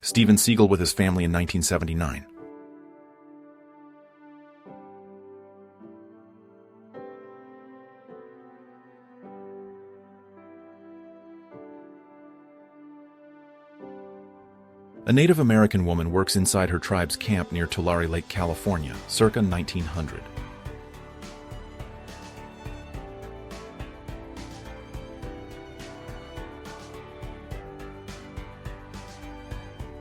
Steven Seagal with his family in 1979. A Native American woman works inside her tribe's camp near Tulare Lake, California, circa 1900.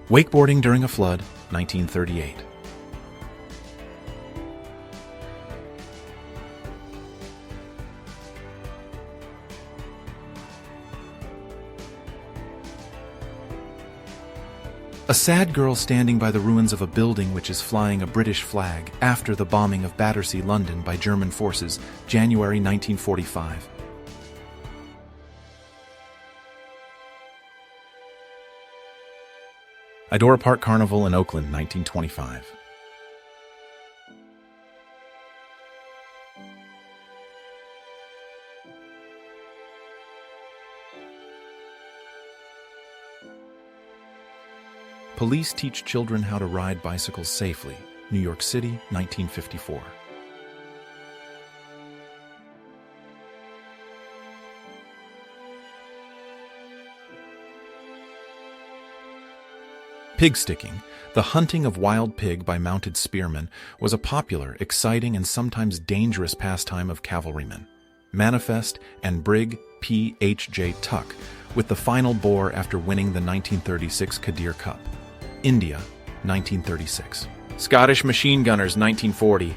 Wakeboarding during a flood, 1938. A sad girl standing by the ruins of a building which is flying a British flag after the bombing of Battersea, London by German forces, January 1945. Idora Park Carnival in Oakland, 1925. Police teach children how to ride bicycles safely, New York City, 1954. Pig sticking, the hunting of wild pig by mounted spearmen, was a popular, exciting, and sometimes dangerous pastime of cavalrymen. Manifest and Brig P. H. J. Tuck, with the final boar after winning the 1936 Kadir Cup. India, 1936. Scottish machine gunners, 1940.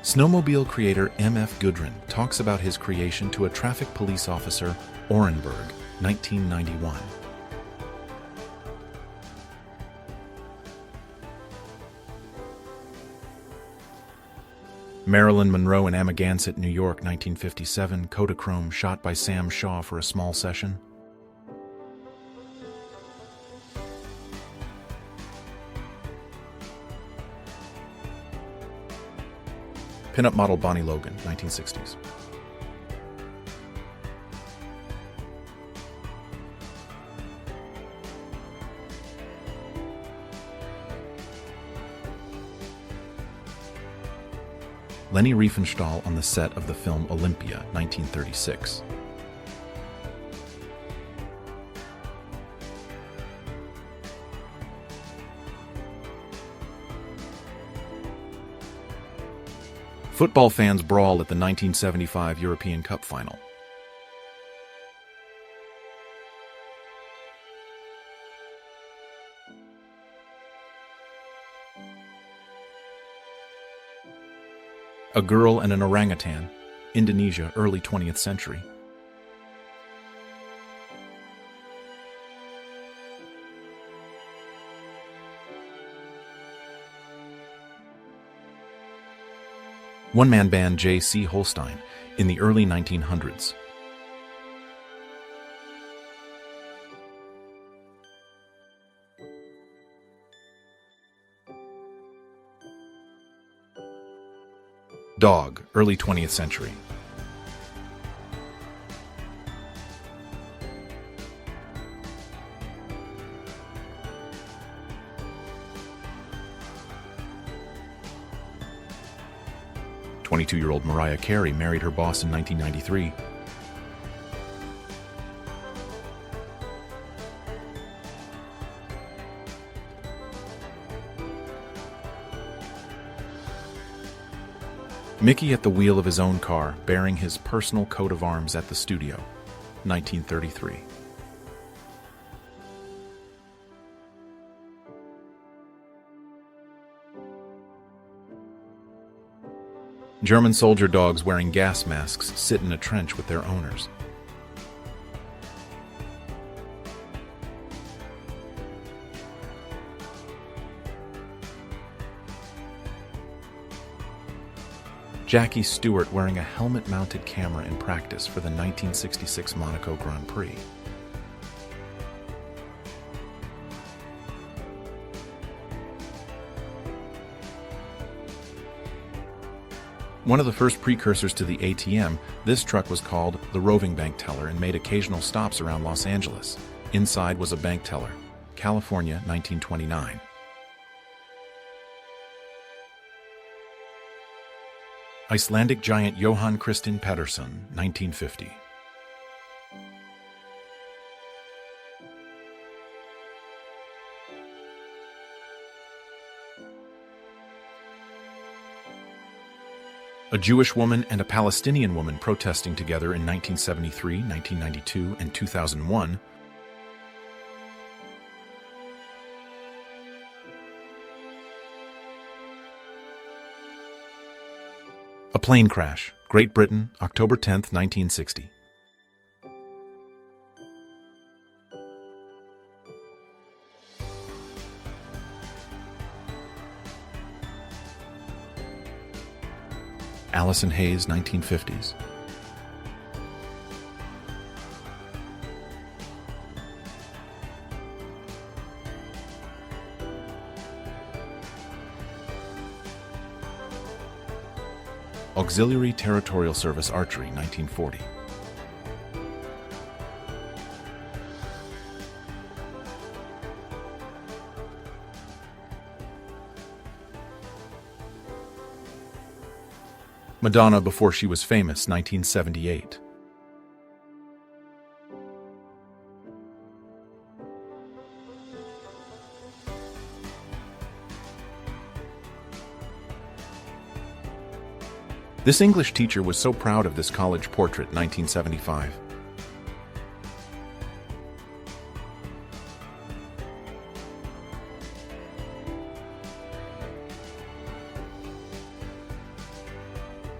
Snowmobile creator M.F. Gudrun talks about his creation to a traffic police officer, Orenburg, 1991. Marilyn Monroe in Amagansett, New York, 1957, Kodachrome shot by Sam Shaw for a small session. Pinup model Bonnie Logan, 1960s. Leni Riefenstahl on the set of the film Olympia, 1936. Football fans brawl at the 1975 European Cup final. A Girl and an Orangutan, Indonesia, early 20th century. One-man band J.C. Holstein in the early 1900s. Dog, early 20th century. "22-year-old Mariah Carey married her boss in 1993. Mickey at the wheel of his own car, bearing his personal coat of arms at the studio, 1933. German soldier dogs wearing gas masks sit in a trench with their owners. Jackie Stewart wearing a helmet-mounted camera in practice for the 1966 Monaco Grand Prix. One of the first precursors to the ATM, this truck was called the roving bank teller and made occasional stops around Los Angeles. Inside was a bank teller. California, 1929. Icelandic giant Johan Christian Pedersen, 1950. A Jewish woman and a Palestinian woman protesting together in 1973, 1992, and 2001. A plane crash, Great Britain, October 10, 1960. Allison Hayes, 1950s. Auxiliary Territorial Service Archery, 1940. Madonna before she was famous, 1978. This English teacher was so proud of this college portrait, 1975.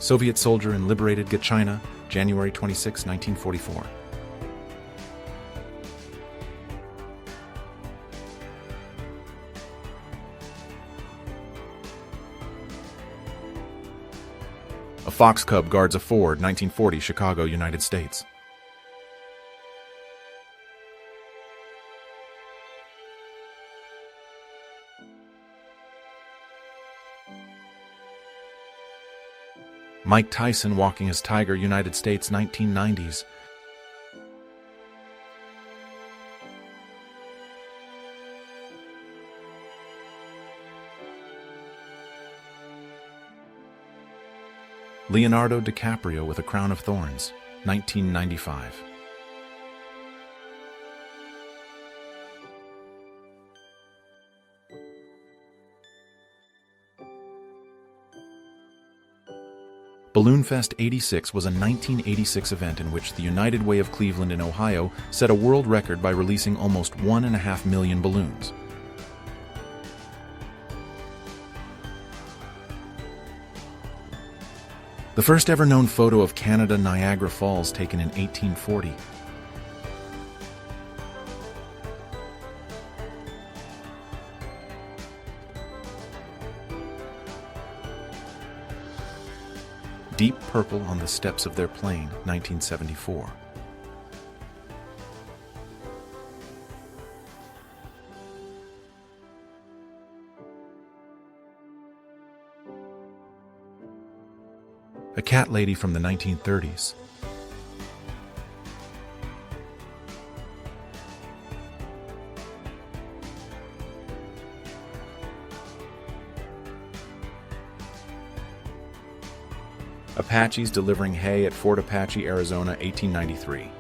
Soviet soldier in liberated Gachina, January 26, 1944. A fox cub guards a Ford, 1940, Chicago, United States. Mike Tyson walking his tiger, United States, 1990s. Leonardo DiCaprio with a crown of thorns, 1995. Balloon Fest 86 was a 1986 event in which the United Way of Cleveland in Ohio set a world record by releasing almost 1.5 million balloons. The first ever known photo of Canada Niagara Falls taken in 1840. Deep purple on the steps of their plane, 1974. A cat lady from the 1930s. Apaches delivering hay at Fort Apache, Arizona, 1893.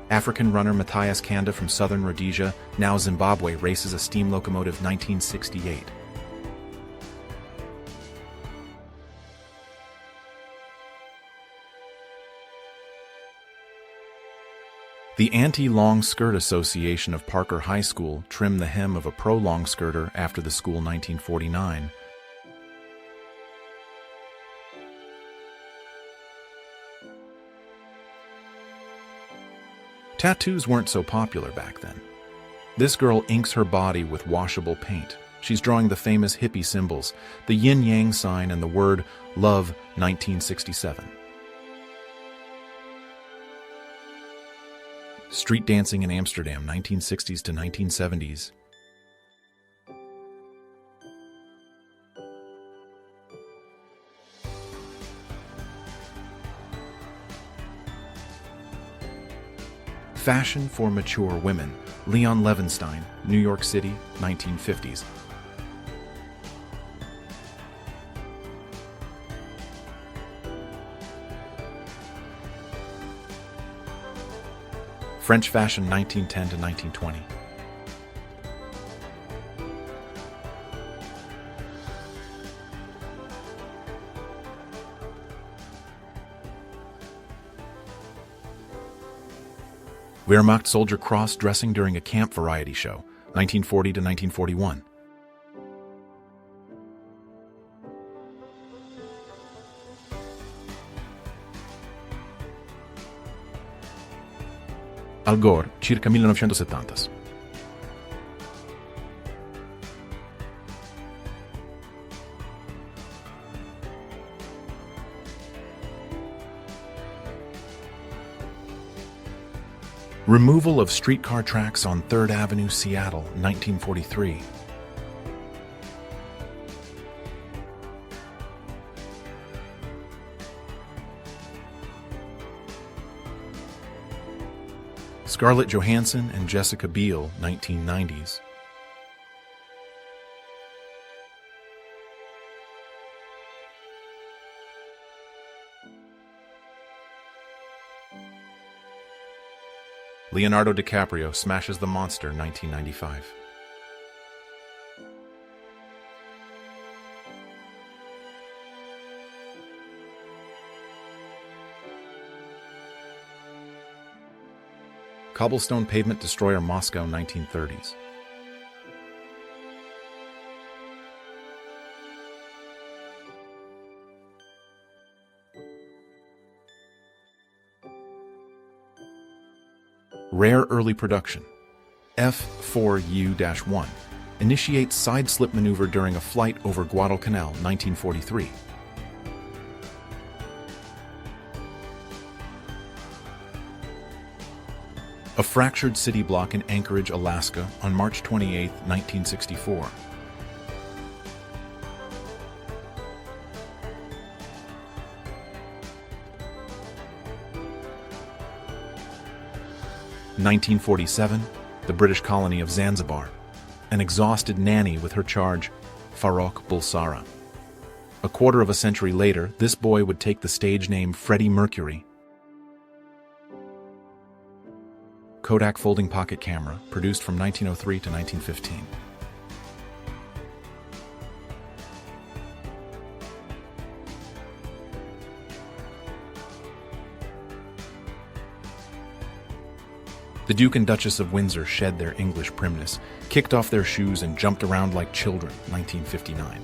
African runner Matthias Kanda from southern Rhodesia, now Zimbabwe, races a steam locomotive, 1968. The Anti-Long Skirt Association of Parker High School trimmed the hem of a pro-long skirter after the school, 1949. Tattoos weren't so popular back then. This girl inks her body with washable paint. She's drawing the famous hippie symbols, the yin-yang sign and the word love, 1967. Street dancing in Amsterdam, 1960s to 1970s. Fashion for mature women, Leon Levinstein, New York City, 1950s. French fashion, 1910 to 1920. Wehrmacht soldier cross-dressing during a camp variety show, 1940 to 1941. Al Gore, circa 1970. Removal of streetcar tracks on 3rd Avenue, Seattle, 1943. Scarlett Johansson and Jessica Biel, 1990s. Leonardo DiCaprio smashes the monster, 1995. Cobblestone pavement destroyer, Moscow, 1930s. Rare early production. F4U-1 initiates side slip maneuver during a flight over Guadalcanal, 1943. A fractured city block in Anchorage, Alaska, on March 28, 1964. In 1947, the British colony of Zanzibar. An exhausted nanny with her charge, Farrokh Bulsara. A quarter of a century later, this boy would take the stage name Freddie Mercury. Kodak folding pocket camera, produced from 1903 to 1915. The Duke and Duchess of Windsor shed their English primness, kicked off their shoes and jumped around like children, 1959.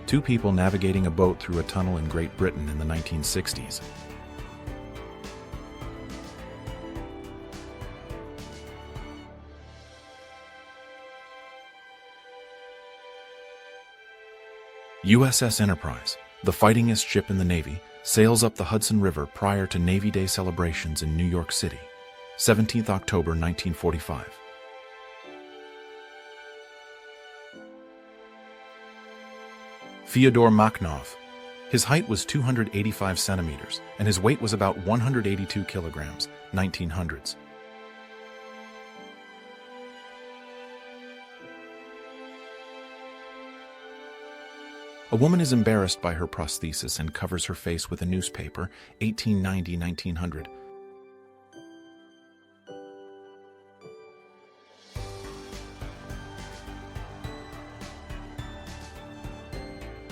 Two people navigating a boat through a tunnel in Great Britain in the 1960s. USS Enterprise, the fightingest ship in the Navy, sails up the Hudson River prior to Navy Day celebrations in New York City, 17th October 1945. Fyodor Makhnov. His height was 285 centimeters, and his weight was about 182 kilograms, 1900s. A woman is embarrassed by her prosthesis and covers her face with a newspaper, 1890-1900.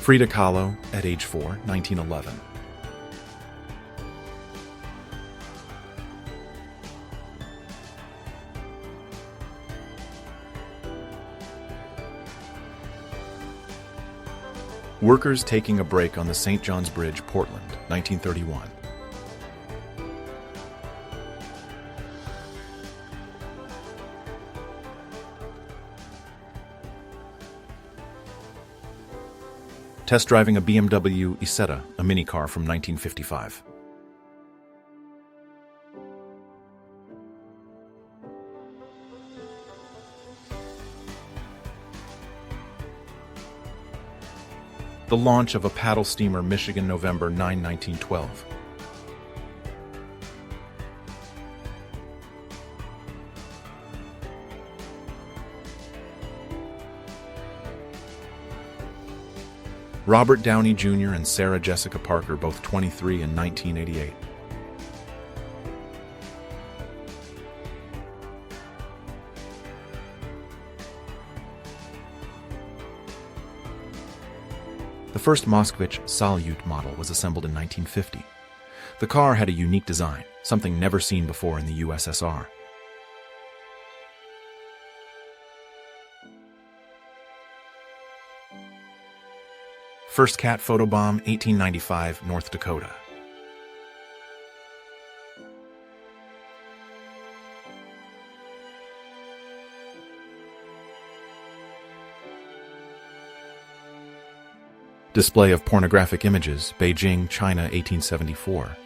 Frida Kahlo, at age 4, 1911. Workers taking a break on the St. John's Bridge, Portland, 1931. test driving a BMW Isetta, a minicar from 1955. The launch of a paddle steamer, Michigan, November 9, 1912. Robert Downey Jr. and Sarah Jessica Parker, both 23, in 1988. The first Moskvich Salyut model was assembled in 1950. The car had a unique design, something never seen before in the USSR. First cat photobomb, 1895, North Dakota. Display of pornographic images, Beijing, China, 1874.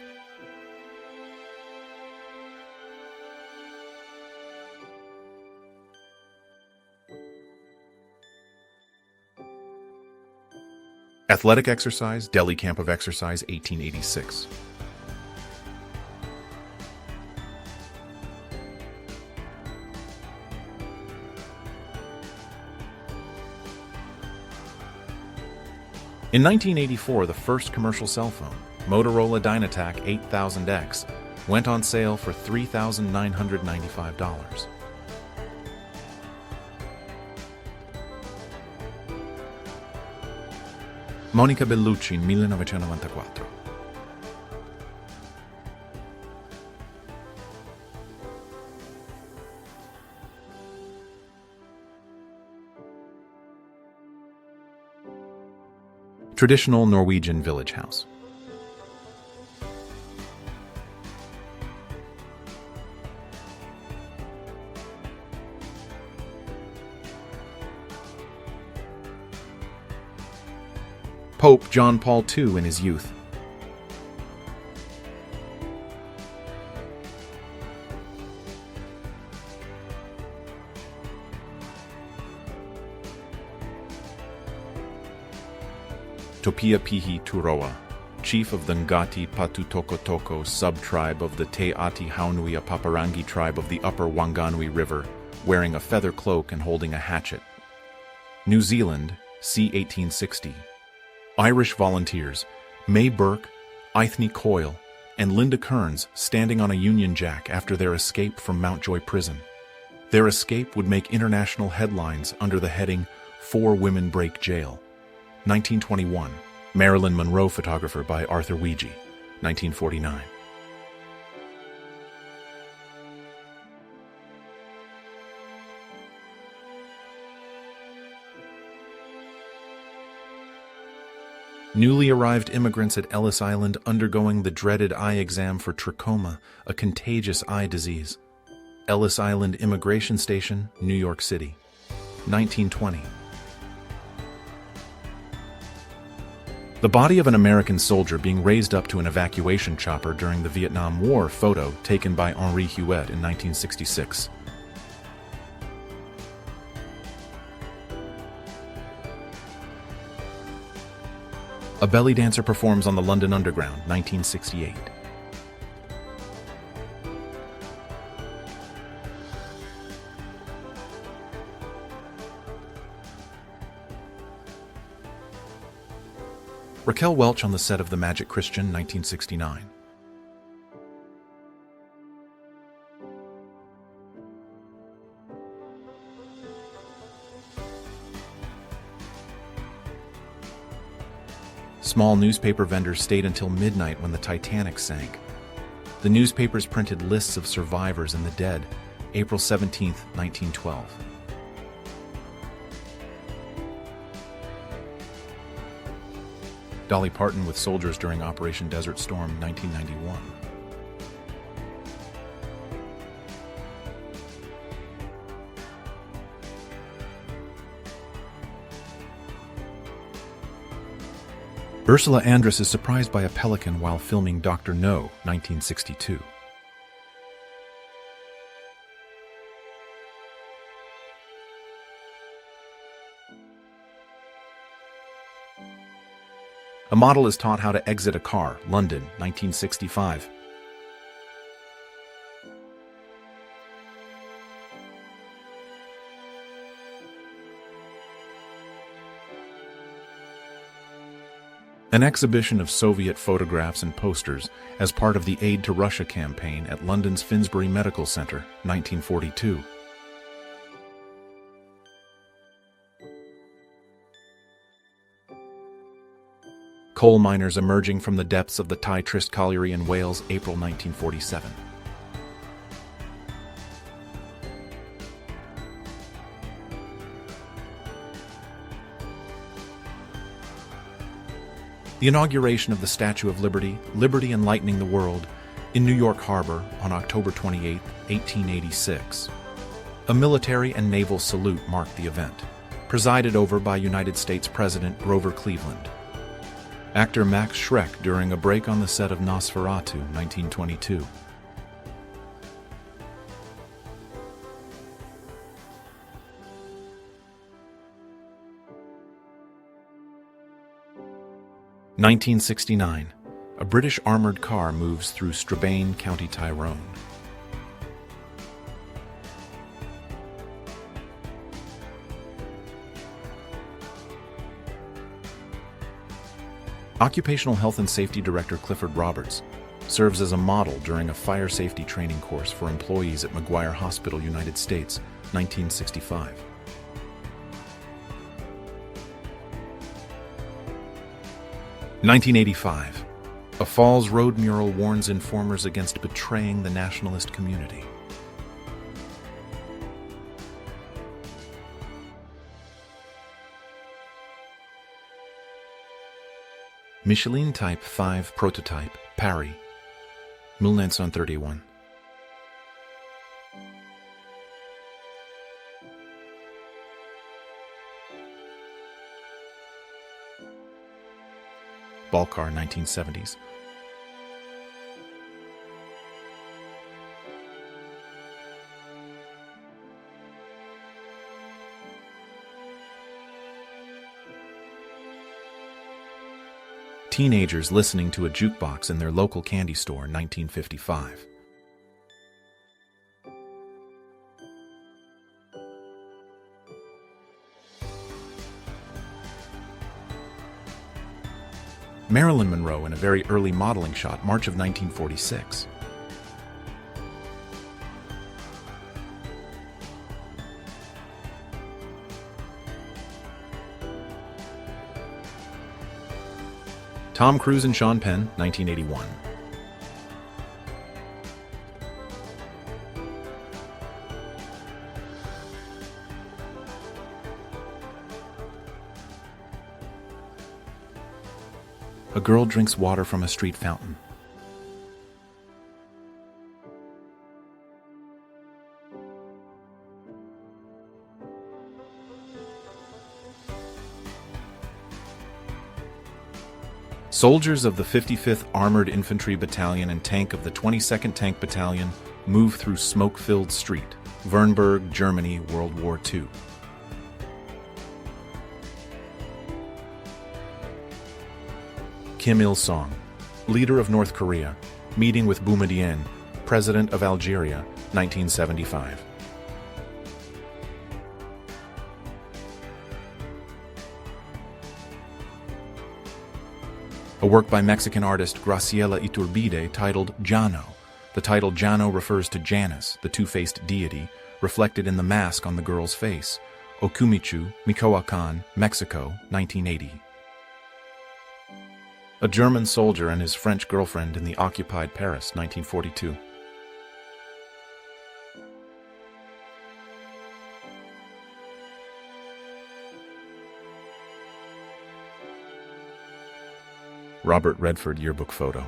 Athletic exercise, Delhi Camp of Exercise, 1886. In 1984, the first commercial cell phone, Motorola Dynatac 8000X, went on sale for $3,995. Monica Bellucci, 1994. Traditional Norwegian village house. Pope John Paul II in his youth. Topia Pihi Turoa, chief of the Ngati Patutokotoko sub-tribe of the Te Ati Haunui Paparangi tribe of the upper Wanganui River, wearing a feather cloak and holding a hatchet. New Zealand, c. 1860. Irish volunteers, May Burke, Ithne Coyle, and Linda Kearns standing on a Union Jack after their escape from Mountjoy Prison. Their escape would make international headlines under the heading, 4 Women Break Jail. 1921, Marilyn Monroe photographer by Arthur Weegee, 1949. Newly arrived immigrants at Ellis Island undergoing the dreaded eye exam for trachoma, a contagious eye disease. Ellis Island Immigration Station, New York City, 1920. The body of an American soldier being raised up to an evacuation chopper during the Vietnam War photo taken by Henri Huet in 1966. A belly dancer performs on the London Underground, 1968. Raquel Welch on the set of The Magic Christian, 1969. Small newspaper vendors stayed until midnight when the Titanic sank. The newspapers printed lists of survivors and the dead, April 17, 1912. Dolly Parton with soldiers during Operation Desert Storm, 1991. Ursula Andress is surprised by a pelican while filming Dr. No, 1962. A model is taught how to exit a car, London, 1965. An exhibition of Soviet photographs and posters as part of the Aid to Russia campaign at London's Finsbury Medical Centre, 1942. Coal miners emerging from the depths of the Tai Trist colliery in Wales, April 1947. The inauguration of the Statue of Liberty, Liberty Enlightening the World, in New York Harbor on October 28, 1886. A military and naval salute marked the event, presided over by United States President Grover Cleveland. Actor Max Schreck during a break on the set of Nosferatu, 1922. (1969). A British armored car moves through Strabane, County Tyrone. Occupational Health and Safety Director Clifford Roberts serves as a model during a fire safety training course for employees at McGuire Hospital, United States, 1965. (1985). A Falls Road mural warns informers against betraying the nationalist community. Michelin Type 5 prototype, Paris, 1931. Ballcar, 1970s. Teenagers listening to a jukebox in their local candy store, 1955. Marilyn Monroe in a very early modeling shot, March of 1946. Tom Cruise and Sean Penn, 1981. A girl drinks water from a street fountain. Soldiers of the 55th Armored Infantry Battalion and tank of the 22nd Tank Battalion move through smoke-filled street, Wernburg, Germany, World War II. Kim Il-sung, leader of North Korea, meeting with Boumediene, president of Algeria, 1975. A work by Mexican artist Graciela Iturbide titled Jano. The title Jano refers to Janus, the two-faced deity, reflected in the mask on the girl's face. Okumichu, Michoacan, Mexico, 1980. A German soldier and his French girlfriend in the occupied Paris, 1942. Robert Redford yearbook photo.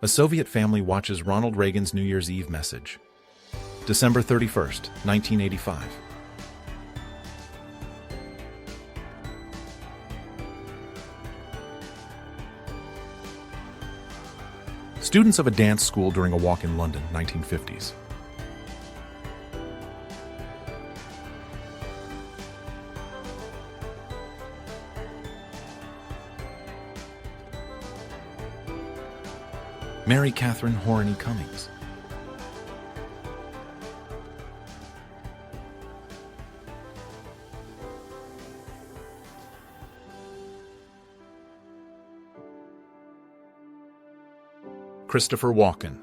A Soviet family watches Ronald Reagan's New Year's Eve message. December 31st, 1985. Students of a dance school during a walk in London, 1950s. Mary Catherine Horney Cummings. Christopher Walken.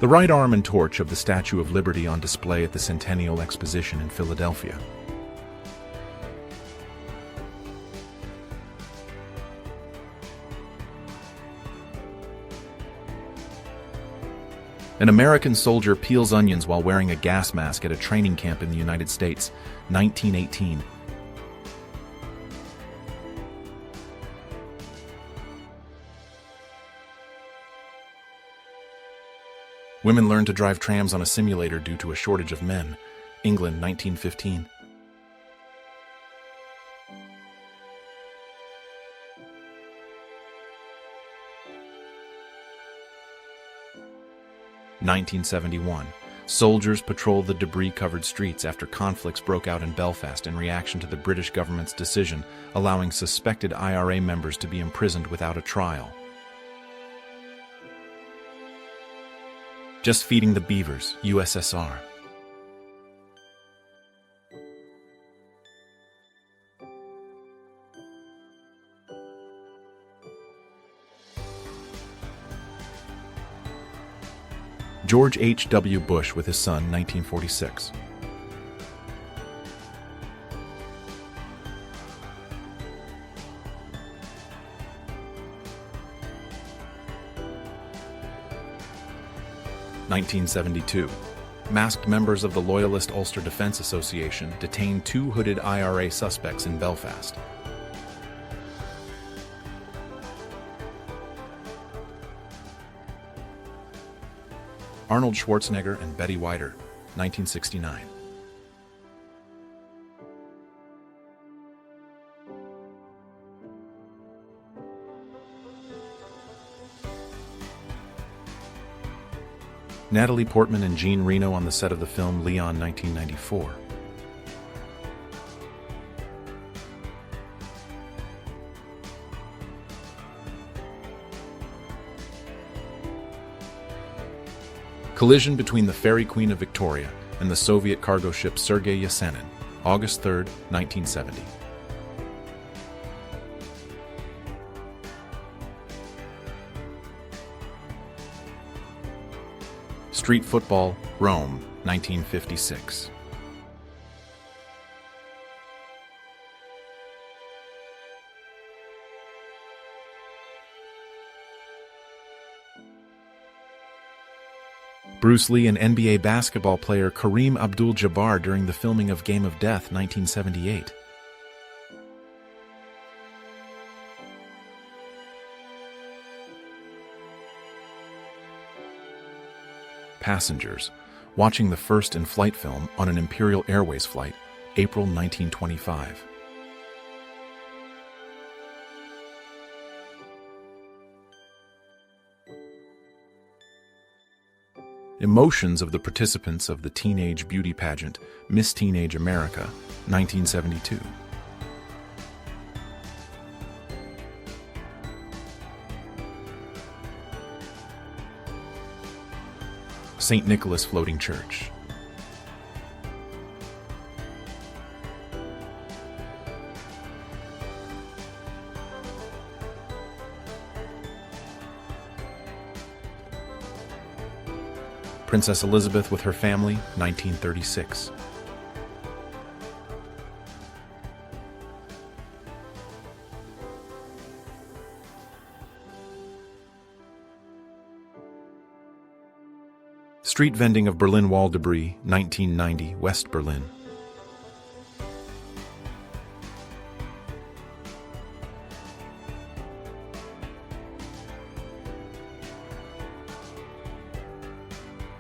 The right arm and torch of the Statue of Liberty on display at the Centennial Exposition in Philadelphia. An American soldier peels onions while wearing a gas mask at a training camp in the United States, 1918. Women learn to drive trams on a simulator due to a shortage of men, England, 1915. (1971). Soldiers patrol the debris-covered streets after conflicts broke out in Belfast in reaction to the British government's decision allowing suspected IRA members to be imprisoned without a trial. Just Feeding the Beavers, USSR. George H. W. Bush with his son, 1946. (1972). Masked members of the Loyalist Ulster Defence Association detained 2 hooded IRA suspects in Belfast. Arnold Schwarzenegger and Betty Whiter, 1969. Natalie Portman and Jean Reno on the set of the film Leon, 1994. Collision between the Fairy Queen of Victoria and the Soviet cargo ship Sergei Yesenin, August 3, 1970. Street football, Rome, 1956. Bruce Lee and NBA basketball player Kareem Abdul-Jabbar during the filming of Game of Death, 1978. Passengers watching the first in-flight film on an Imperial Airways flight, April 1925. Emotions of the participants of the teenage beauty pageant Miss Teenage America, 1972. St. Nicholas Floating Church. Princess Elizabeth with her family, 1936. Street vending of Berlin Wall debris, 1990, West Berlin.